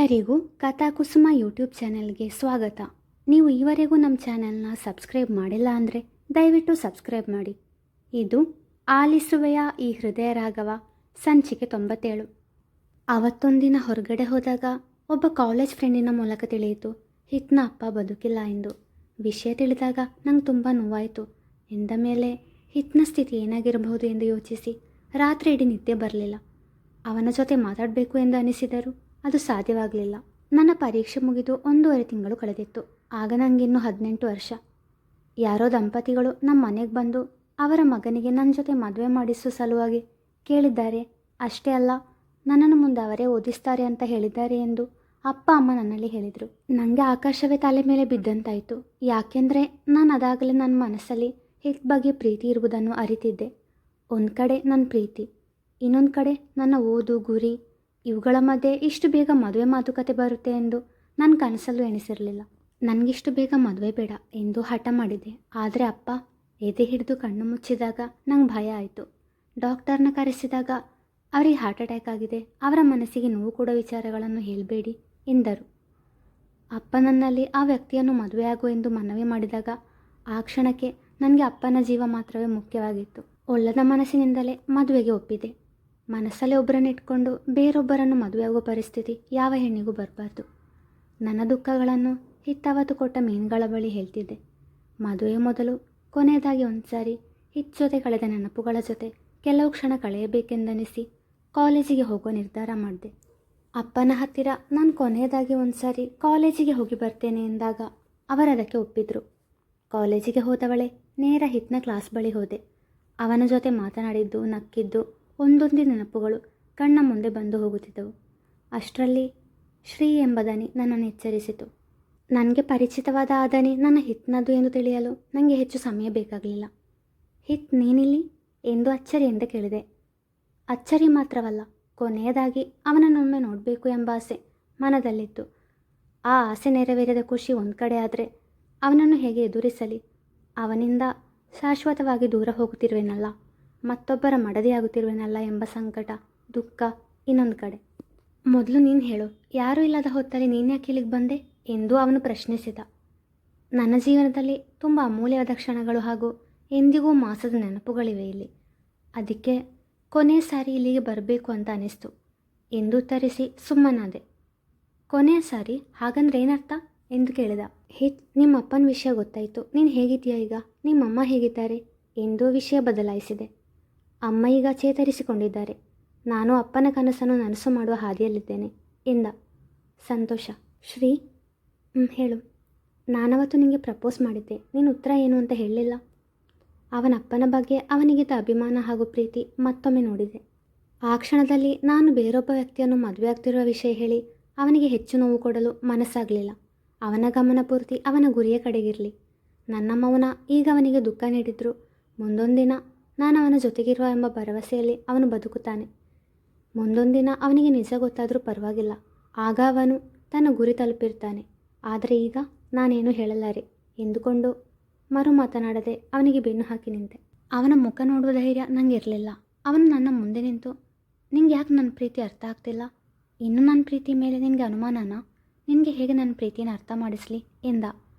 ಎಲ್ಲರಿಗೂ ಕಥಾಕುಸುಮ ಯೂಟ್ಯೂಬ್ ಚಾನೆಲ್ಗೆ ಸ್ವಾಗತ. ನೀವು ಈವರೆಗೂ ನಮ್ಮ ಚಾನೆಲ್ನ ಸಬ್ಸ್ಕ್ರೈಬ್ ಮಾಡಿಲ್ಲ ಅಂದರೆ ದಯವಿಟ್ಟು ಸಬ್ಸ್ಕ್ರೈಬ್ ಮಾಡಿ. ಇದು ಆಲಿಸುವೆಯ ಈ ಹೃದಯ ರಾಗವ ಸಂಚಿಕೆ 97. ಅವತ್ತೊಂದಿನ ಹೊರಗಡೆ ಹೋದಾಗ ಒಬ್ಬ ಕಾಲೇಜ್ ಫ್ರೆಂಡಿನ ಮೂಲಕ ತಿಳಿಯಿತು ಹಿತ್ನ ಅಪ್ಪ ಬದುಕಿಲ್ಲ ಎಂದು. ವಿಷಯ ತಿಳಿದಾಗ ನಂಗೆ ತುಂಬ ನೋವಾಯಿತು. ಎಂದ ಮೇಲೆ ಹಿತ್ನ ಸ್ಥಿತಿ ಏನಾಗಿರಬಹುದು ಎಂದು ಯೋಚಿಸಿ ರಾತ್ರಿ ಇಡೀ ನಿದ್ದೆ ಬರಲಿಲ್ಲ. ಅವನ ಜೊತೆ ಮಾತಾಡಬೇಕು ಎಂದು ಅನಿಸಿದರೂ ಅದು ಸಾಧ್ಯವಾಗಲಿಲ್ಲ. ನನ್ನ ಪರೀಕ್ಷೆ ಮುಗಿದು 1.5 ತಿಂಗಳು ಕಳೆದಿತ್ತು. ಆಗ ನನಗಿನ್ನೂ 18 ವರ್ಷ. ಯಾರೋ ದಂಪತಿಗಳು ನಮ್ಮ ಮನೆಗೆ ಬಂದು ಅವರ ಮಗನಿಗೆ ನನ್ನ ಜೊತೆ ಮದುವೆ ಮಾಡಿಸೋ ಸಲುವಾಗಿ ಕೇಳಿದ್ದಾರೆ. ಅಷ್ಟೇ ಅಲ್ಲ, ನನ್ನನ್ನು ಮುಂದೆ ಅವರೇ ಓದಿಸ್ತಾರೆ ಅಂತ ಹೇಳಿದ್ದಾರೆ ಎಂದು ಅಪ್ಪ ಅಮ್ಮ ನನ್ನಲ್ಲಿ ಹೇಳಿದರು. ನನಗೆ ಆಕಾಶವೇ ತಲೆ ಮೇಲೆ ಬಿದ್ದಂತಾಯಿತು. ಯಾಕೆಂದರೆ ನಾನು ಅದಾಗಲೇ ನನ್ನ ಮನಸ್ಸಲ್ಲಿ ಹಿತ್ ಬಗ್ಗೆ ಪ್ರೀತಿ ಇರುವುದನ್ನು ಅರಿತಿದ್ದೆ. ಒಂದು ಕಡೆ ನನ್ನ ಪ್ರೀತಿ, ಇನ್ನೊಂದು ಕಡೆ ನನ್ನ ಓದು ಗುರಿ, ಇವುಗಳ ಮಧ್ಯೆ ಇಷ್ಟು ಬೇಗ ಮದುವೆ ಮಾತುಕತೆ ಬರುತ್ತೆ ಎಂದು ನನ್ನ ಕನಸಲ್ಲೂ ಎಣಿಸಿರಲಿಲ್ಲ. ನನಗಿಷ್ಟು ಬೇಗ ಮದುವೆ ಬೇಡ ಎಂದು ಹಠ ಮಾಡಿದೆ. ಆದರೆ ಅಪ್ಪ ಎದೆ ಹಿಡಿದು ಕಣ್ಣು ಮುಚ್ಚಿದಾಗ ನಂಗೆ ಭಯ ಆಯಿತು. ಡಾಕ್ಟರ್ನ ಕರೆಸಿದಾಗ ಅವರಿಗೆ ಹಾರ್ಟ್ ಅಟ್ಯಾಕ್ ಆಗಿದೆ, ಅವರ ಮನಸ್ಸಿಗೆ ನೋವು ಕೊಡೋ ವಿಚಾರಗಳನ್ನು ಹೇಳಬೇಡಿ ಎಂದರು. ಅಪ್ಪ ನನ್ನಲ್ಲಿ ಆ ವ್ಯಕ್ತಿಯನ್ನು ಮದುವೆಯಾಗು ಎಂದು ಮನವಿ ಮಾಡಿದಾಗ ಆ ಕ್ಷಣಕ್ಕೆ ನನಗೆ ಅಪ್ಪನ ಜೀವ ಮಾತ್ರವೇ ಮುಖ್ಯವಾಗಿತ್ತು. ಒಲ್ಲದ ಮನಸ್ಸಿನಿಂದಲೇ ಮದುವೆಗೆ ಒಪ್ಪಿದೆ. ಮನಸ್ಸಲ್ಲೇ ಒಬ್ಬರನ್ನು ಇಟ್ಕೊಂಡು ಬೇರೊಬ್ಬರನ್ನು ಮದುವೆಯಾಗೋ ಪರಿಸ್ಥಿತಿ ಯಾವ ಹೆಣ್ಣಿಗೂ ಬರಬಾರ್ದು. ನನ್ನ ದುಃಖಗಳನ್ನು ಹಿತ್ತಾವತ್ತು ಕೊಟ್ಟ ಮೀನುಗಳ ಬಳಿ ಹೇಳ್ತಿದ್ದೆ. ಮದುವೆ ಮೊದಲು ಕೊನೆಯದಾಗಿ ಒಂದು ಸಾರಿ ಹಿತ್ ಜೊತೆ ಕಳೆದ ನೆನಪುಗಳ ಜೊತೆ ಕೆಲವು ಕ್ಷಣ ಕಳೆಯಬೇಕೆಂದನಿಸಿ ಕಾಲೇಜಿಗೆ ಹೋಗೋ ನಿರ್ಧಾರ ಮಾಡಿದೆ. ಅಪ್ಪನ ಹತ್ತಿರ ನಾನು ಕೊನೆಯದಾಗಿ ಒಂದು ಸಾರಿ ಕಾಲೇಜಿಗೆ ಹೋಗಿ ಬರ್ತೇನೆ ಎಂದಾಗ ಅವರದಕ್ಕೆ ಒಪ್ಪಿದ್ರು. ಕಾಲೇಜಿಗೆ ಹೋದವಳೆ ನೇರ ಹಿತ್ನ ಕ್ಲಾಸ್ ಬಳಿ ಹೋದೆ. ಅವನ ಜೊತೆ ಮಾತನಾಡಿದ್ದು ನಕ್ಕಿದ್ದು ಒಂದೊಂದೇ ನೆನಪುಗಳು ಕಣ್ಣ ಮುಂದೆ ಬಂದು ಹೋಗುತ್ತಿದ್ದವು. ಅಷ್ಟರಲ್ಲಿ ಶ್ರೀ ಎಂಬ ದನಿ ನನ್ನನ್ನು ಎಚ್ಚರಿಸಿತು. ನನಗೆ ಪರಿಚಿತವಾದ ಆ ದನಿ ನನ್ನ ಹಿತ್ನದು ಎಂದು ತಿಳಿಯಲು ನನಗೆ ಹೆಚ್ಚು ಸಮಯ ಬೇಕಾಗಲಿಲ್ಲ. ಹಿತ್, ನೀನಿಲ್ಲಿ ಎಂದು ಅಚ್ಚರಿಯಿಂದ ಕೇಳಿದೆ. ಅಚ್ಚರಿ ಮಾತ್ರವಲ್ಲ, ಕೊನೆಯದಾಗಿ ಅವನನ್ನೊಮ್ಮೆ ನೋಡಬೇಕು ಎಂಬ ಆಸೆ ಮನದಲ್ಲಿತ್ತು. ಆ ಆಸೆ ನೆರವೇರಿದ ಖುಷಿ ಒಂದು ಕಡೆ ಆದರೆ ಅವನನ್ನು ಹೇಗೆ ಎದುರಿಸಲಿ? ಅವನಿಂದ ಶಾಶ್ವತವಾಗಿ ದೂರ ಹೋಗುತ್ತಿರುವೆನಲ್ಲ, ಮತ್ತೊಬ್ಬರ ಮಡದಿಯಾಗುತ್ತಿರುವೆನಲ್ಲ ಎಂಬ ಸಂಕಟ, ದುಃಖ ಇನ್ನೊಂದು ಕಡೆ. ಮೊದಲು ನೀನು ಹೇಳು, ಯಾರೂ ಇಲ್ಲದ ಹೊತ್ತಲ್ಲಿ ನೀನ್ಯಾಕೆ ಇಲ್ಲಿಗೆ ಬಂದೆ ಎಂದು ಅವನು ಪ್ರಶ್ನಿಸಿದ. ನನ್ನ ಜೀವನದಲ್ಲಿ ತುಂಬ ಅಮೂಲ್ಯವಾದ ಕ್ಷಣಗಳು ಹಾಗೂ ಎಂದಿಗೂ ಮಾಸದ ನೆನಪುಗಳಿವೆ ಇಲ್ಲಿ. ಅದಕ್ಕೆ ಕೊನೆಯ ಸಾರಿ ಇಲ್ಲಿಗೆ ಬರಬೇಕು ಅಂತ ಅನಿಸ್ತು ಎಂದು ಉತ್ತರಿಸಿ ಸುಮ್ಮನಾದೆ. ಕೊನೆಯ ಸಾರಿ ಹಾಗಂದ್ರೆ ಏನರ್ಥ ಎಂದು ಕೇಳಿದ. ಹಿತ್, ನಿಮ್ಮ ಅಪ್ಪನ ವಿಷಯ ಗೊತ್ತಾಯಿತು. ನೀನು ಹೇಗಿದ್ದೀಯಾ ಈಗ? ನಿಮ್ಮಮ್ಮ ಹೇಗಿದ್ದಾರೆ ಎಂದು ವಿಷಯ ಬದಲಾಯಿಸಿದೆ. ಅಮ್ಮ ಈಗ ಚೇತರಿಸಿಕೊಂಡಿದ್ದಾರೆ. ನಾನು ಅಪ್ಪನ ಕನಸನ್ನು ನನಸು ಮಾಡುವ ಹಾದಿಯಲ್ಲಿದ್ದೇನೆ ಎಂದ. ಸಂತೋಷ. ಶ್ರೀ, ಹೇಳು. ನಾನವತ್ತು ನಿನಗೆ ಪ್ರಪೋಸ್ ಮಾಡಿದ್ದೆ, ನೀನು ಉತ್ತರ ಏನು ಅಂತ ಹೇಳಲಿಲ್ಲ. ಅವನ ಅಪ್ಪನ ಬಗ್ಗೆ ಅವನಿಗಿದ್ದ ಅಭಿಮಾನ ಹಾಗೂ ಪ್ರೀತಿ ಮತ್ತೊಮ್ಮೆ ನೋಡಿದೆ. ಆ ಕ್ಷಣದಲ್ಲಿ ನಾನು ಬೇರೊಬ್ಬ ವ್ಯಕ್ತಿಯನ್ನು ಮದುವೆ ಆಗ್ತಿರುವ ವಿಷಯ ಹೇಳಿ ಅವನಿಗೆ ಹೆಚ್ಚು ನೋವು ಕೊಡಲು ಮನಸ್ಸಾಗಲಿಲ್ಲ. ಅವನ ಗಮನ ಪೂರ್ತಿ ಅವನ ಗುರಿಯ ಕಡೆಗಿರಲಿ. ನನ್ನ ಮೌನ ಈಗ ಅವನಿಗೆ ದುಃಖ ನೀಡಿದ್ರು ಮುಂದೊಂದು ದಿನ ನಾನು ಅವನ ಜೊತೆಗಿರುವ ಎಂಬ ಭರವಸೆಯಲ್ಲಿ ಅವನು ಬದುಕುತ್ತಾನೆ. ಮುಂದೊಂದು ದಿನ ಅವನಿಗೆ ನಿಜ ಗೊತ್ತಾದರೂ ಪರವಾಗಿಲ್ಲ, ಆಗ ಅವನು ತನ್ನ ಗುರಿ ತಲುಪಿರ್ತಾನೆ. ಆದರೆ ಈಗ ನಾನೇನು ಹೇಳಲಾರೆ ಎಂದುಕೊಂಡು ಮರು ಮಾತನಾಡದೆ ಅವನಿಗೆ ಬೆನ್ನು ಹಾಕಿ ನಿಂತೆ. ಅವನ ಮುಖ ನೋಡುವ ಧೈರ್ಯ ನನಗೆ ಇರಲಿಲ್ಲ. ಅವನು ನನ್ನ ಮುಂದೆ ನಿಂತು, ನಿಂಗೆ ಯಾಕೆ ನನ್ನ ಪ್ರೀತಿ ಅರ್ಥ ಆಗ್ತಿಲ್ಲ? ಇನ್ನೂ ನನ್ನ ಪ್ರೀತಿ ಮೇಲೆ ನಿನಗೆ ಅನುಮಾನನಾ? ನಿನಗೆ ಹೇಗೆ ನನ್ನ ಪ್ರೀತಿನ ಅರ್ಥ ಮಾಡಿಸ್ಲಿ ಎಂದ.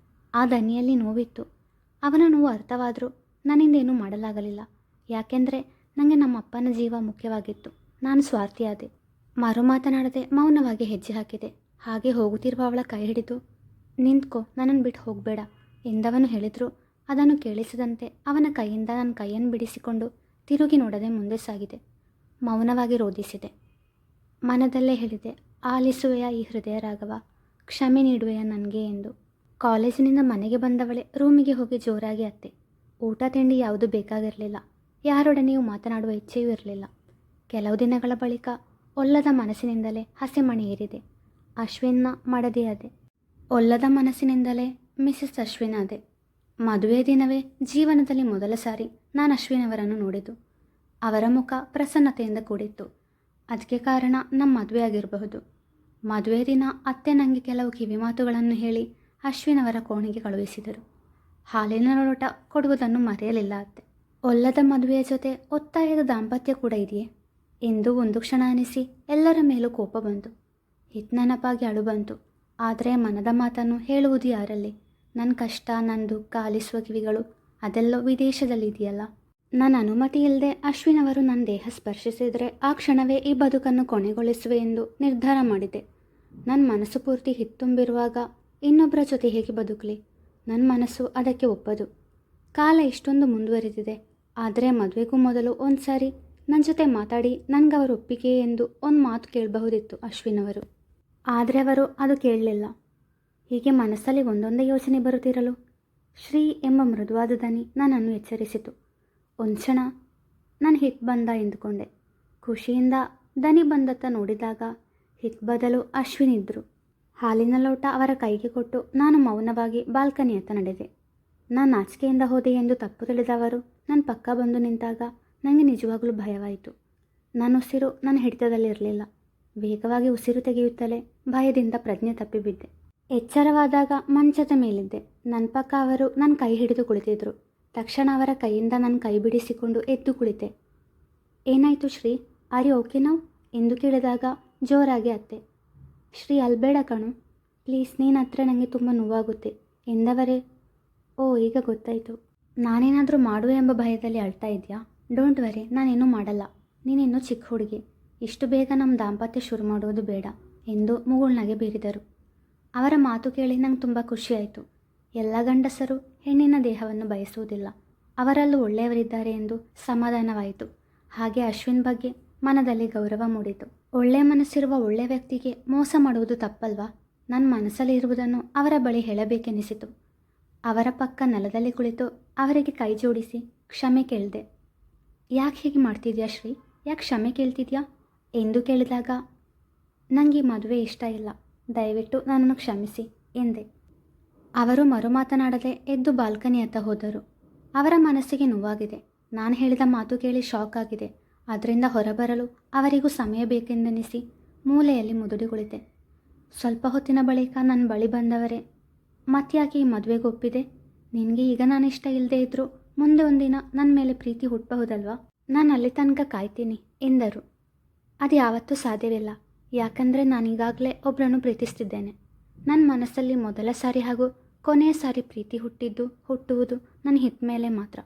ಆ ದನಿಯಲ್ಲಿ ನೋವಿತ್ತು. ಅವನ ನೋವು ಅರ್ಥವಾದರೂ ನನ್ನಿಂದ ಏನೂ ಮಾಡಲಾಗಲಿಲ್ಲ. ಯಾಕೆಂದರೆ ನನಗೆ ನಮ್ಮ ಅಪ್ಪನ ಜೀವ ಮುಖ್ಯವಾಗಿತ್ತು. ನಾನು ಸ್ವಾರ್ಥಿಯಾದೆ. ಮರು ಮಾತನಾಡದೆ ಮೌನವಾಗಿ ಹೆಜ್ಜೆ ಹಾಕಿದೆ. ಹಾಗೆ ಹೋಗುತ್ತಿರುವ ಅವಳ ಕೈ ಹಿಡಿದು, ನಿಂತ್ಕೋ, ನನ್ನನ್ನು ಬಿಟ್ಟು ಹೋಗಬೇಡ ಎಂದವನು ಹೇಳಿದ್ರು. ಅದನ್ನು ಕೇಳಿಸದಂತೆ ಅವನ ಕೈಯಿಂದ ನನ್ನ ಕೈಯನ್ನು ಬಿಡಿಸಿಕೊಂಡು ತಿರುಗಿ ನೋಡದೆ ಮುಂದೆ ಸಾಗಿದೆ. ಮೌನವಾಗಿ ರೋಧಿಸಿದೆ. ಮನದಲ್ಲೇ ಹೇಳಿದೆ, ಆಲಿಸುವೆಯ ಈ ಹೃದಯ ರಾಗವ, ಕ್ಷಮೆ ನೀಡುವೆಯ ನನಗೆ ಎಂದು. ಕಾಲೇಜಿನಿಂದ ಮನೆಗೆ ಬಂದವಳೆ ರೂಮಿಗೆ ಹೋಗಿ ಜೋರಾಗಿ ಅತ್ತೆ. ಊಟ ತಿಂಡಿ ಯಾವುದೂ ಬೇಕಾಗಿರಲಿಲ್ಲ. ಯಾರೊಡನೆಯೂ ಮಾತನಾಡುವ ಇಚ್ಛೆಯೂ ಇರಲಿಲ್ಲ. ಕೆಲವು ದಿನಗಳ ಬಳಿಕ ಒಲ್ಲದ ಮನಸ್ಸಿನಿಂದಲೇ ಹಸೆಮಣೆ ಏರಿದೆ. ಅಶ್ವಿನ್ನ ಮಡದಿಯಾದೆ. ಒಲ್ಲದ ಮನಸ್ಸಿನಿಂದಲೇ ಮಿಸಸ್ ಅಶ್ವಿನ್ ಆದೆ. ಮದುವೆ ದಿನವೇ ಜೀವನದಲ್ಲಿ ಮೊದಲ ಸಾರಿ ನಾನು ಅಶ್ವಿನ್ ಅವರನ್ನು ನೋಡಿದ್ದು. ಅವರ ಮುಖ ಪ್ರಸನ್ನತೆಯಿಂದ ಕೂಡಿತ್ತು. ಅದಕ್ಕೆ ಕಾರಣ ನಮ್ಮ ಮದುವೆ ಆಗಿರಬಹುದು. ಮದುವೆ ದಿನ ಅತ್ತೆ ನನಗೆ ಕೆಲವು ಕಿವಿ ಮಾತುಗಳನ್ನು ಹೇಳಿ ಅಶ್ವಿನ್ ಅವರ ಕೋಣೆಗೆ ಕಳುಹಿಸಿದರು. ಹಾಲಿನ ಲೋಟ ಕೊಡುವುದನ್ನು ಮರೆಯಲಿಲ್ಲ ಅತ್ತೆ. ಒಲ್ಲದ ಮದುವೆಯ ಜೊತೆ ಒತ್ತಾಯದ ದಾಂಪತ್ಯ ಕೂಡ ಇದೆಯೇ ಎಂದು ಒಂದು ಕ್ಷಣ ಅನಿಸಿ ಎಲ್ಲರ ಮೇಲೂ ಕೋಪ ಬಂತು. ಹಿತ್ ನೆನಪಾಗಿ ಅಳು ಬಂತು. ಆದರೆ ಮನದ ಮಾತನ್ನು ಹೇಳುವುದು ಯಾರಲ್ಲಿ? ನನ್ನ ಕಷ್ಟ, ನನ್ನ ದುಃಖ ಆಲಿಸುವ ಕಿವಿಗಳು ಅದೆಲ್ಲೋ ವಿದೇಶದಲ್ಲಿದೆಯಲ್ಲ. ನನ್ನ ಅನುಮತಿ ಇಲ್ಲದೆ ಅಶ್ವಿನ್ ಅವರು ನನ್ನ ದೇಹ ಸ್ಪರ್ಶಿಸಿದರೆ ಆ ಕ್ಷಣವೇ ಈ ಬದುಕನ್ನು ಕೊನೆಗೊಳಿಸುವೆ ಎಂದು ನಿರ್ಧಾರ ಮಾಡಿದೆ. ನನ್ನ ಮನಸ್ಸು ಪೂರ್ತಿ ಹಿತ್ತುಂಬಿರುವಾಗ ಇನ್ನೊಬ್ಬರ ಜೊತೆ ಹೇಗೆ ಬದುಕಲಿ? ನನ್ನ ಮನಸ್ಸು ಅದಕ್ಕೆ ಒಪ್ಪದು. ಕಾಲ ಇಷ್ಟೊಂದು ಮುಂದುವರಿದಿದೆ. ಆದರೆ ಮದುವೆಗೂ ಮೊದಲು ಒಂದು ಸಾರಿ ನನ್ನ ಜೊತೆ ಮಾತಾಡಿ ನನಗವರು ಒಪ್ಪಿಗೆ ಎಂದು ಒಂದು ಮಾತು ಕೇಳಬಹುದಿತ್ತು ಅಶ್ವಿನ್ ಅವರು. ಆದರೆ ಅವರು ಅದು ಕೇಳಲಿಲ್ಲ. ಹೀಗೆ ಮನಸ್ಸಲ್ಲಿ ಒಂದೊಂದೇ ಯೋಚನೆ ಬರುತ್ತಿರಲು ಶ್ರೀ ಎಂಬ ಮೃದುವಾದ ದನಿ ನನ್ನನ್ನು ಎಚ್ಚರಿಸಿತು. ಒಂದು ಕ್ಷಣ ನಾನು ಹಿತ್ ಬಂದ ಎಂದುಕೊಂಡೆ. ಖುಷಿಯಿಂದ ದನಿ ಬಂದತ್ತ ನೋಡಿದಾಗ ಹಿತ್ ಬದಲು ಅಶ್ವಿನ್ ಇದ್ದರು. ಹಾಲಿನ ಲೋಟ ಅವರ ಕೈಗೆ ಕೊಟ್ಟು ನಾನು ಮೌನವಾಗಿ ಬಾಲ್ಕನಿಯತ್ತ ನಡೆದೆ. ನಾನು ನಾಚಿಕೆಯಿಂದ ಹೋದೆ ಎಂದು ತಪ್ಪು ತಿಳಿದ ಅವರು ನನ್ನ ಪಕ್ಕ ಬಂದು ನಿಂತಾಗ ನನಗೆ ನಿಜವಾಗಲೂ ಭಯವಾಯಿತು. ನನ್ನ ಉಸಿರು ನನ್ನ ಹಿಡಿತದಲ್ಲಿರಲಿಲ್ಲ. ವೇಗವಾಗಿ ಉಸಿರು ತೆಗೆಯುತ್ತಲೇ ಭಯದಿಂದ ಪ್ರಜ್ಞೆ ತಪ್ಪಿಬಿದ್ದೆ. ಎಚ್ಚರವಾದಾಗ ಮಂಚದ ಮೇಲಿದ್ದೆ. ನನ್ನ ಪಕ್ಕ ಅವರು ನನ್ನ ಕೈ ಹಿಡಿದು ಕುಳಿತಿದ್ರು. ತಕ್ಷಣ ಅವರ ಕೈಯಿಂದ ನನ್ನ ಕೈ ಬಿಡಿಸಿಕೊಂಡು ಎದ್ದು ಕುಳಿತೆ. ಏನಾಯಿತು Shri, are you okay now ಎಂದು ಕೇಳಿದಾಗ ಜೋರಾಗಿ ಅತ್ತೆ. ಶ್ರೀ, ಅಲ್ಬೇಡ ಕಣು ಪ್ಲೀಸ್, ನೀನು ಹತ್ರ ನನಗೆ ತುಂಬ ನೋವಾಗುತ್ತೆ ಎಂದವರೇ. ಓ, ಈಗ ಗೊತ್ತಾಯಿತು. ನಾನೇನಾದರೂ ಮಾಡುವೆ ಎಂಬ ಭಯದಲ್ಲಿ ಅಳ್ತಾ ಇದೆಯಾ? ಡೋಂಟ್ ವರಿ, ನಾನೇನೂ ಮಾಡಲ್ಲ. ನೀನಿನ್ನೂ ಚಿಕ್ಕ ಹುಡುಗಿ. ಇಷ್ಟು ಬೇಗ ನಮ್ಮ ದಾಂಪತ್ಯ ಶುರು ಮಾಡೋದು ಬೇಡ ಎಂದು ಮುಗುಳ್ನಾಗೆ ಬೀರಿದರು. ಅವರ ಮಾತು ಕೇಳಿ ನಂಗೆ ತುಂಬ ಖುಷಿಯಾಯಿತು. ಎಲ್ಲ ಗಂಡಸರು ಹೆಣ್ಣಿನ ದೇಹವನ್ನು ಬಯಸುವುದಿಲ್ಲ. ಅವರಲ್ಲೂ ಒಳ್ಳೆಯವರಿದ್ದಾರೆ ಎಂದು ಸಮಾಧಾನವಾಯಿತು. ಹಾಗೆ ಅಶ್ವಿನ್ ಬಗ್ಗೆ ಮನದಲ್ಲಿ ಗೌರವ ಮೂಡಿತು. ಒಳ್ಳೆಯ ಮನಸ್ಸಿರುವ ಒಳ್ಳೆಯ ವ್ಯಕ್ತಿಗೆ ಮೋಸ ಮಾಡುವುದು ತಪ್ಪಲ್ವಾ? ನನ್ನ ಮನಸ್ಸಲ್ಲಿ ಇರುವುದನ್ನು ಅವರ ಬಳಿ ಹೇಳಬೇಕೆನಿಸಿತು. ಅವರ ಪಕ್ಕ ನೆಲದಲ್ಲಿ ಕುಳಿತು ಅವರಿಗೆ ಕೈ ಜೋಡಿಸಿ ಕ್ಷಮೆ ಕೇಳಿದೆ. ಯಾಕೆ ಹೀಗೆ ಮಾಡ್ತಿದ್ಯಾ ಶ್ರೀ? ಯಾಕೆ ಕ್ಷಮೆ ಕೇಳ್ತಿದ್ಯಾ ಎಂದು ಕೇಳಿದಾಗ, ನನಗೆ ಈ ಮದುವೆ ಇಷ್ಟ ಇಲ್ಲ, ದಯವಿಟ್ಟು ನನ್ನನ್ನು ಕ್ಷಮಿಸಿ ಎಂದೆ. ಅವರು ಮರುಮಾತನಾಡದೆ ಎದ್ದು ಬಾಲ್ಕನಿಯತ್ತ ಹೋದರು. ಅವರ ಮನಸ್ಸಿಗೆ ನೋವಾಗಿದೆ. ನಾನು ಹೇಳಿದ ಮಾತು ಕೇಳಿ ಶಾಕ್ ಆಗಿದೆ. ಅದರಿಂದ ಹೊರಬರಲು ಅವರಿಗೂ ಸಮಯ ಬೇಕೆಂದೆನಿಸಿ ಮೂಲೆಯಲ್ಲಿ ಮುದುಡಿ ಕುಳಿತೆ. ಸ್ವಲ್ಪ ಹೊತ್ತಿನ ಬಳಿಕ ನನ್ನ ಬಳಿ ಬಂದವರೇ, ಮತ್ತ್ಯಾಕೆ ಈ ಮದುವೆಗೆ ಒಪ್ಪಿದೆ? ನಿನಗೆ ಈಗ ನಾನು ಇಷ್ಟ ಇಲ್ಲದೆ ಇದ್ದರೂ ಮುಂದೆ ಒಂದಿನ ನನ್ನ ಮೇಲೆ ಪ್ರೀತಿ ಹುಟ್ಟಬಹುದಲ್ವಾ? ನಾನು ಅಲ್ಲಿ ತನಕ ಕಾಯ್ತೀನಿ ಎಂದರು. ಅದು ಯಾವತ್ತೂ ಸಾಧ್ಯವಿಲ್ಲ. ಯಾಕಂದರೆ ನಾನೀಗಾಗಲೇ ಒಬ್ಬರನ್ನು ಪ್ರೀತಿಸ್ತಿದ್ದೇನೆ. ನನ್ನ ಮನಸ್ಸಲ್ಲಿ ಮೊದಲ ಸಾರಿ ಹಾಗೂ ಕೊನೆಯ ಸಾರಿ ಪ್ರೀತಿ ಹುಟ್ಟುವುದು ನನ್ನ ಹಿತ್ ಮೇಲೆ ಮಾತ್ರ.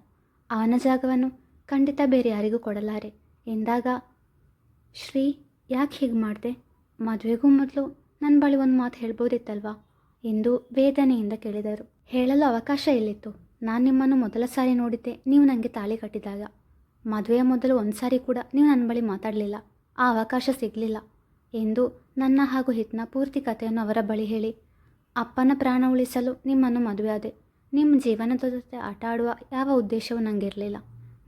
ಅವನ ಜಾಗವನ್ನು ಖಂಡಿತ ಬೇರೆ ಯಾರಿಗೂ ಕೊಡಲಾರೆ ಎಂದಾಗ, ಶ್ರೀ, ಯಾಕೆ ಹೀಗೆ ಮಾಡಿದೆ? ಮದುವೆಗೂ ಮೊದಲು ನನ್ನ ಬಳಿ ಒಂದು ಮಾತು ಹೇಳ್ಬೋದಿತ್ತಲ್ವಾ ಎಂದು ವೇದನೆಯಿಂದ ಕೇಳಿದರು. ಹೇಳಲು ಅವಕಾಶ ಎಲ್ಲಿತ್ತು? ನಾನು ನಿಮ್ಮನ್ನು ಮೊದಲ ಸಾರಿ ನೋಡಿದ್ದೆ ನೀವು ನನಗೆ ತಾಳಿ ಕಟ್ಟಿದಾಗ. ಮದುವೆಯ ಮೊದಲು ಒಂದು ಸಾರಿ ಕೂಡ ನೀವು ನನ್ನ ಬಳಿ ಮಾತಾಡಲಿಲ್ಲ. ಆ ಅವಕಾಶ ಸಿಗಲಿಲ್ಲ ಎಂದು ನನ್ನ ಹಾಗೂ ಹಿತ್ನ ಪೂರ್ತಿ ಕಥೆಯನ್ನು ಅವರ ಬಳಿ ಹೇಳಿ, ಅಪ್ಪನ ಪ್ರಾಣ ಉಳಿಸಲು ನಿಮ್ಮನ್ನು ಮದುವೆ ಆದೆ. ನಿಮ್ಮ ಜೀವನದ ಜೊತೆ ಆಟ ಆಡುವ ಯಾವ ಉದ್ದೇಶವೂ ನನಗಿರಲಿಲ್ಲ.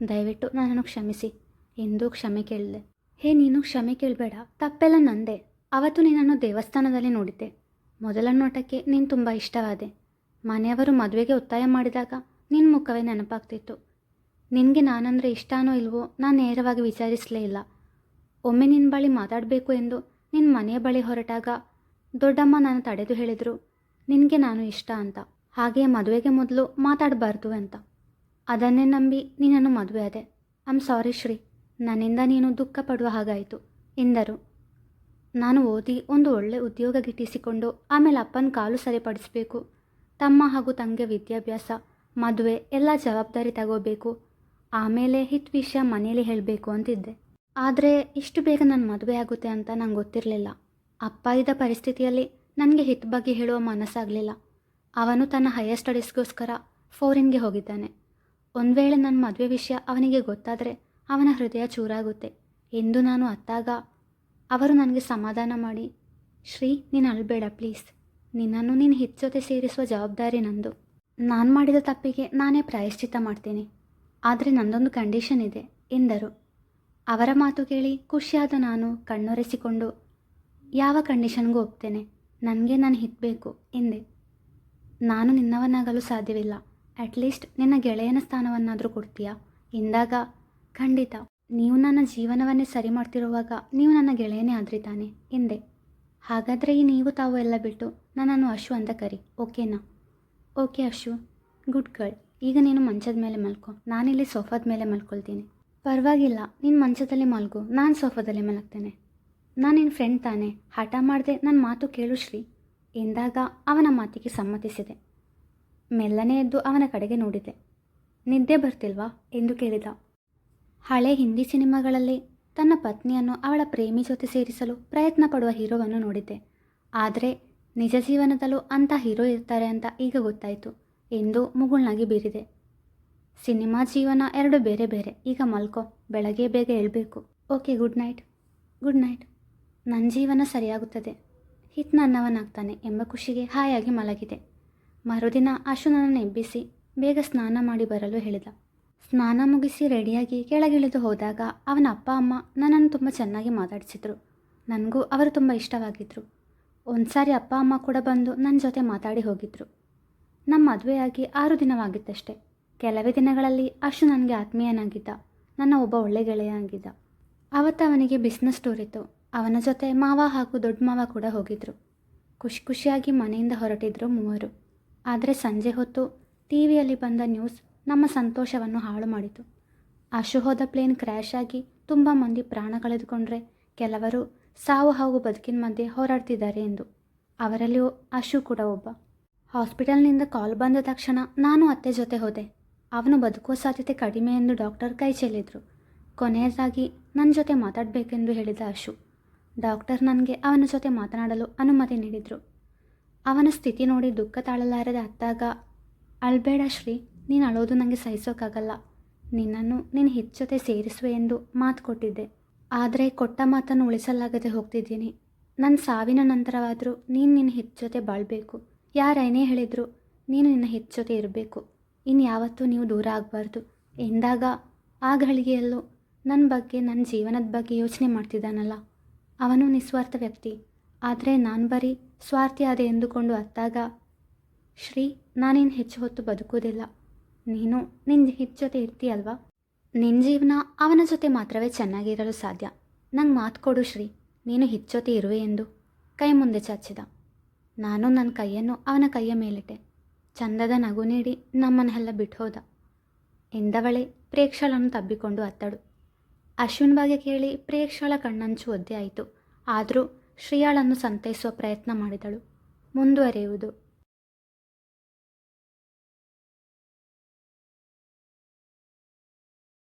ದಯವಿಟ್ಟು ನನ್ನನ್ನು ಕ್ಷಮಿಸಿ ಎಂದು ಕ್ಷಮೆ ಕೇಳಿದೆ. ಹೇ, ನೀನು ಕ್ಷಮೆ ಕೇಳಬೇಡ, ತಪ್ಪೆಲ್ಲ ನಂದೆ. ಅವತ್ತು ನಿನ್ನನ್ನು ದೇವಸ್ಥಾನದಲ್ಲಿ ನೋಡಿದ್ದೆ. ಮೊದಲ ನೋಟಕ್ಕೆ ನೀನು ತುಂಬ ಇಷ್ಟವಾದೆ. ಮನೆಯವರು ಮದುವೆಗೆ ಒತ್ತಾಯ ಮಾಡಿದಾಗ ನಿನ್ನ ಮುಖವೇ ನೆನಪಾಗ್ತಿತ್ತು. ನಿನಗೆ ನಾನಂದರೆ ಇಷ್ಟನೋ ಇಲ್ವೋ ನಾನು ನೇರವಾಗಿ ವಿಚಾರಿಸಲೇ ಇಲ್ಲ. ಒಮ್ಮೆ ನಿನ್ನ ಬಳಿ ಮಾತಾಡಬೇಕು ಎಂದು ನಿನ್ನ ಮನೆಯ ಬಳಿ ಹೊರಟಾಗ ದೊಡ್ಡಮ್ಮ ನಾನು ತಡೆದು ಹೇಳಿದರು, ನಿನಗೆ ನಾನು ಇಷ್ಟ ಅಂತ. ಹಾಗೆಯೇ ಮದುವೆಗೆ ಮೊದಲು ಮಾತಾಡಬಾರ್ದು ಅಂತ. ಅದನ್ನೇ ನಂಬಿ ನೀನನ್ನು ಮದುವೆ ಆದೆ. ಐಮ್ ಸಾರಿ ಶ್ರೀ, ನನ್ನಿಂದ ನೀನು ದುಃಖ ಪಡುವ ಹಾಗಾಯಿತು ಎಂದರು. ನಾನು ಓದಿ ಒಂದು ಒಳ್ಳೆ ಉದ್ಯೋಗ ಗಿಟ್ಟಿಸಿಕೊಂಡು ಆಮೇಲೆ ಅಪ್ಪನ ಕಾಲು ಸರಿಪಡಿಸಬೇಕು. ತಮ್ಮ ಹಾಗೂ ತಂಗೆ ವಿದ್ಯಾಭ್ಯಾಸ, ಮದುವೆ ಎಲ್ಲ ಜವಾಬ್ದಾರಿ ತಗೋಬೇಕು. ಆಮೇಲೆ ಹಿತ್ ವಿಷಯ ಮನೆಯಲ್ಲಿ ಹೇಳಬೇಕು ಅಂತಿದ್ದೆ. ಆದರೆ ಇಷ್ಟು ಬೇಗ ನನ್ನ ಮದುವೆ ಆಗುತ್ತೆ ಅಂತ ನಂಗೆ ಗೊತ್ತಿರಲಿಲ್ಲ. ಅಪ್ಪ ಇದ್ದ ಪರಿಸ್ಥಿತಿಯಲ್ಲಿ ನನಗೆ ಹಿತ್ ಬಗ್ಗೆ ಹೇಳುವ ಮನಸ್ಸಾಗಲಿಲ್ಲ. ಅವನು ತನ್ನ ಹೈಯರ್ ಸ್ಟಡೀಸ್ಗೋಸ್ಕರ ಫಾರಿನ್ಗೆ ಹೋಗಿದ್ದಾನೆ. ಒಂದು ವೇಳೆ ನನ್ನ ಮದುವೆ ವಿಷಯ ಅವನಿಗೆ ಗೊತ್ತಾದರೆ ಅವನ ಹೃದಯ ಚೂರಾಗುತ್ತೆ ಎಂದು ನಾನು ಅತ್ತಾಗ ಅವರು ನನಗೆ ಸಮಾಧಾನ ಮಾಡಿ, ಶ್ರೀ, ನೀನು ಅಳಬೇಡ ಪ್ಲೀಸ್. ನಿನ್ನನ್ನು ನೀನು ಹಿತ್ ಜೊತೆ ಸೇರಿಸುವ ಜವಾಬ್ದಾರಿ ನಂದು. ನಾನು ಮಾಡಿದ ತಪ್ಪಿಗೆ ನಾನೇ ಪ್ರಾಯಶ್ಚಿತ್ತ ಮಾಡ್ತೀನಿ. ಆದರೆ ನನ್ನದೊಂದು ಕಂಡೀಷನ್ ಇದೆ ಎಂದರು. ಅವರ ಮಾತು ಕೇಳಿ ಖುಷಿಯಾದ ನಾನು ಕಣ್ಣೊರೆಸಿಕೊಂಡು, ಯಾವ ಕಂಡೀಷನ್ಗೂ ಒಪ್ತೇನೆ, ನನಗೆ ನಾನು ಹಿತ್ ಬೇಕು ಎಂದೆ. ನಾನು ನಿನ್ನವನಾಗಲು ಸಾಧ್ಯವಿಲ್ಲ. ಅಟ್ಲೀಸ್ಟ್ ನಿನ್ನ ಗೆಳೆಯನ ಸ್ಥಾನವನ್ನಾದರೂ ಕೊಡ್ತೀಯಾ ಎಂದಾಗ, ಖಂಡಿತ. ನೀವು ನನ್ನ ಜೀವನವನ್ನೇ ಸರಿ ಮಾಡ್ತಿರುವಾಗ ನೀವು ನನ್ನ ಗೆಳೆಯನೇ ಆದ್ರಿ ತಾನೆ ಎಂದೆ. ಹಾಗಾದರೆ ಈ ನೀವು ತಾವು ಎಲ್ಲ ಬಿಟ್ಟು ನನ್ನನ್ನು ಅಶು ಅಂತ ಕರಿ, ಓಕೆನಾ? Okay Ashu, good girl. ಈಗ ನೀನು ಮಂಚದ ಮೇಲೆ ಮಲ್ಕೊ, ನಾನಿಲ್ಲಿ ಸೋಫಾದ ಮೇಲೆ ಮಲ್ಕೊಳ್ತೀನಿ. ಪರವಾಗಿಲ್ಲ, ನೀನು ಮಂಚದಲ್ಲಿ ಮಲ್ಗು, ನಾನು ಸೋಫಾದಲ್ಲಿ ಮಲಗ್ತೇನೆ. ನಾನು ನಿನ್ನ ಫ್ರೆಂಡ್ ತಾನೆ, ಹಠ ಮಾಡದೆ ನನ್ನ ಮಾತು ಕೇಳು ಶ್ರೀ ಎಂದಾಗ ಅವನ ಮಾತಿಗೆ ಸಮ್ಮತಿಸಿದೆ. ಮೆಲ್ಲನೆ ಎದ್ದು ಅವನ ಕಡೆಗೆ ನೋಡಿದೆ. ನಿದ್ದೆ ಬರ್ತಿಲ್ವಾ ಎಂದು ಕೇಳಿದ. ಹಳೆ ಹಿಂದಿ ಸಿನಿಮಾಗಳಲ್ಲಿ ತನ್ನ ಪತ್ನಿಯನ್ನು ಅವಳ ಪ್ರೇಮಿ ಜೊತೆ ಸೇರಿಸಲು ಪ್ರಯತ್ನ ಪಡುವ ಹೀರೋವನ್ನು ನೋಡಿದ್ದೆ. ಆದರೆ ನಿಜ ಜೀವನದಲ್ಲೂ ಅಂಥ ಹೀರೋ ಇರ್ತಾರೆ ಅಂತ ಈಗ ಗೊತ್ತಾಯಿತು ಎಂದು ಮುಗುಳ್ನಾಗಿ ಬೀರಿದೆ. ಸಿನಿಮಾ ಜೀವನ ಎರಡು ಬೇರೆ ಬೇರೆ. ಈಗ ಮಲ್ಕೋ, ಬೆಳಗ್ಗೆ ಬೇಗ ಏಳಬೇಕು. Okay, good night. Good night. ನನ್ನ ಜೀವನ ಸರಿಯಾಗುತ್ತದೆ, ಹಿತ್ ನನ್ನವನಾಗ್ತಾನೆ ಎಂಬ ಖುಷಿಗೆ ಹಾಯಾಗಿ ಮಲಗಿದೆ. ಮರುದಿನ ಅಶು ನನ್ನನ್ನು ಎಬ್ಬಿಸಿ ಬೇಗ ಸ್ನಾನ ಮಾಡಿ ಬರಲು ಹೇಳಿದ. ಸ್ನಾನ ಮುಗಿಸಿ ರೆಡಿಯಾಗಿ ಕೆಳಗಿಳಿದು ಹೋದಾಗ ಅವನ ಅಪ್ಪ ಅಮ್ಮ ನನ್ನನ್ನು ತುಂಬ ಚೆನ್ನಾಗಿ ಮಾತಾಡಿಸಿದ್ರು. ನನಗೂ ಅವರು ತುಂಬ ಇಷ್ಟವಾಗಿದ್ದರು. ಒಂದು ಸಾರಿ ಅಪ್ಪ ಅಮ್ಮ ಕೂಡ ಬಂದು ನನ್ನ ಜೊತೆ ಮಾತಾಡಿ ಹೋಗಿದ್ದರು. ನಮ್ಮ ಮದುವೆಯಾಗಿ 6 ದಿನವಾಗಿತ್ತಷ್ಟೆ. ಕೆಲವೇ ದಿನಗಳಲ್ಲಿ ಅಶು ನನಗೆ ಆತ್ಮೀಯನಾಗಿದ್ದ, ನನ್ನ ಒಬ್ಬ ಒಳ್ಳೆ ಗೆಳೆಯನಾಗಿದ್ದ. ಅವತ್ತು ಅವನಿಗೆ ಬಿಸ್ನೆಸ್ ಟೂರ್ ಇತ್ತು. ಅವನ ಜೊತೆ ಮಾವ ಹಾಗೂ ದೊಡ್ಡ ಮಾವ ಕೂಡ ಹೋಗಿದ್ದರು. ಖುಷಿ ಖುಷಿಯಾಗಿ ಮನೆಯಿಂದ ಹೊರಟಿದ್ರು ಮೂವರು. ಆದರೆ ಸಂಜೆ ಹೊತ್ತು ಟಿವಿಯಲ್ಲಿ ಬಂದ ನ್ಯೂಸ್ ನಮ್ಮ ಸಂತೋಷವನ್ನು ಹಾಳು ಮಾಡಿತು. ಅಶು ಹೋದ ಪ್ಲೇನ್ ಕ್ರ್ಯಾಶ್ ಆಗಿ ತುಂಬ ಮಂದಿ ಪ್ರಾಣ ಕಳೆದುಕೊಂಡ್ರೆ ಕೆಲವರು ಸಾವು ಹಾಗೂ ಬದುಕಿನ ಮಧ್ಯೆ ಹೋರಾಡ್ತಿದ್ದಾರೆ ಎಂದು. ಅವರಲ್ಲಿಯೂ ಅಶು ಕೂಡ ಒಬ್ಬ. ಹಾಸ್ಪಿಟಲ್ನಿಂದ ಕಾಲ್ ಬಂದ ತಕ್ಷಣ ನಾನು ಅತ್ತೆ ಜೊತೆ ಹೋದೆ. ಅವನು ಬದುಕುವ ಸಾಧ್ಯತೆ ಕಡಿಮೆ ಎಂದು ಡಾಕ್ಟರ್ ಕೈ ಚೆಲ್ಲಿದ್ರು. ಕೊನೆಯದಾಗಿ ನನ್ನ ಜೊತೆ ಮಾತಾಡಬೇಕೆಂದು ಹೇಳಿದ ಅಶು. ಡಾಕ್ಟರ್ ನನಗೆ ಅವನ ಜೊತೆ ಮಾತನಾಡಲು ಅನುಮತಿ ನೀಡಿದರು. ಅವನ ಸ್ಥಿತಿ ನೋಡಿ ದುಃಖ ತಾಳಲಾರದೆ ಅತ್ತಾಗ, ಅಳ್ಬೇಡ ಶ್ರೀ, ನೀನು ಅಳೋದು ನನಗೆ ಸಹಿಸೋಕ್ಕಾಗಲ್ಲ. ನಿನ್ನನ್ನು ನಿನ್ನ ಹಿತ್ ಜೊತೆ ಸೇರಿಸುವೆ ಎಂದು ಮಾತು ಕೊಟ್ಟಿದ್ದೆ. ಆದರೆ ಕೊಟ್ಟ ಮಾತನ್ನು ಉಳಿಸಲಾಗದೆ ಹೋಗ್ತಿದ್ದೀನಿ. ನನ್ನ ಸಾವಿನ ನಂತರವಾದರೂ ನೀನು ನಿನ್ನ ಹಿತ್ ಜೊತೆ ಬಾಳಬೇಕು. ಯಾರೇನೇ ಹೇಳಿದ್ರು ನೀನು ನಿನ್ನ ಹಿತ್ ಜೊತೆ ಇರಬೇಕು. ಇನ್ಯಾವತ್ತೂ ನೀವು ದೂರ ಆಗಬಾರ್ದು ಎಂದಾಗ ಆ ಘಳಿಗೆಯಲ್ಲೂ ನನ್ನ ಬಗ್ಗೆ, ನನ್ನ ಜೀವನದ ಬಗ್ಗೆ ಯೋಚನೆ ಮಾಡ್ತಿದ್ದಾನಲ್ಲ, ಅವನು ನಿಸ್ವಾರ್ಥ ವ್ಯಕ್ತಿ. ಆದರೆ ನಾನು ಬರೀ ಸ್ವಾರ್ಥಿ ಆದೆ ಎಂದುಕೊಂಡು ಅತ್ತಾಗ, ಶ್ರೀ, ನಾನಿನ್ನು ಹೆಚ್ಚು ಹೊತ್ತು ಬದುಕುವುದಿಲ್ಲ. ನೀನು ನಿನ್ನ ಹಿತ್ ಜೊತೆ ಇರ್ತೀಯಲ್ವಾ? ನಿನ್ನ ಜೀವನ ಅವನ ಜೊತೆ ಮಾತ್ರವೇ ಚೆನ್ನಾಗಿರಲು ಸಾಧ್ಯ. ನಂಗೆ ಮಾತು ಕೊಡು ಶ್ರೀ, ನೀನು ಹಿತ್ ಜೊತೆ ಇರುವೆ ಎಂದು ಕೈ ಮುಂದೆ ಚಾಚಿದ. ನಾನು ನನ್ನ ಕೈಯನ್ನು ಅವನ ಕೈಯ ಮೇಲಿಟ್ಟೆ. ಚಂದದ ನಗು ನೀಡಿ ನಮ್ಮನ್ನೆಲ್ಲ ಬಿಟ್ಟು ಹೋದ ಎಂದವಳೆ ಪ್ರೇಕ್ಷಳನ್ನು ತಬ್ಬಿಕೊಂಡು ಅತ್ತಳು. ಅಶ್ವಿನ್ ಬಗ್ಗೆ ಕೇಳಿ ಪ್ರೇಕ್ಷಳ ಕಣ್ಣಂಚು ಒದ್ದೆ ಆಯಿತು. ಆದರೂ ಶ್ರೀಯಾಳನ್ನು ಸಂತೈಸುವ ಪ್ರಯತ್ನ ಮಾಡಿದಳು. ಮುಂದುವರಿಯುವುದು.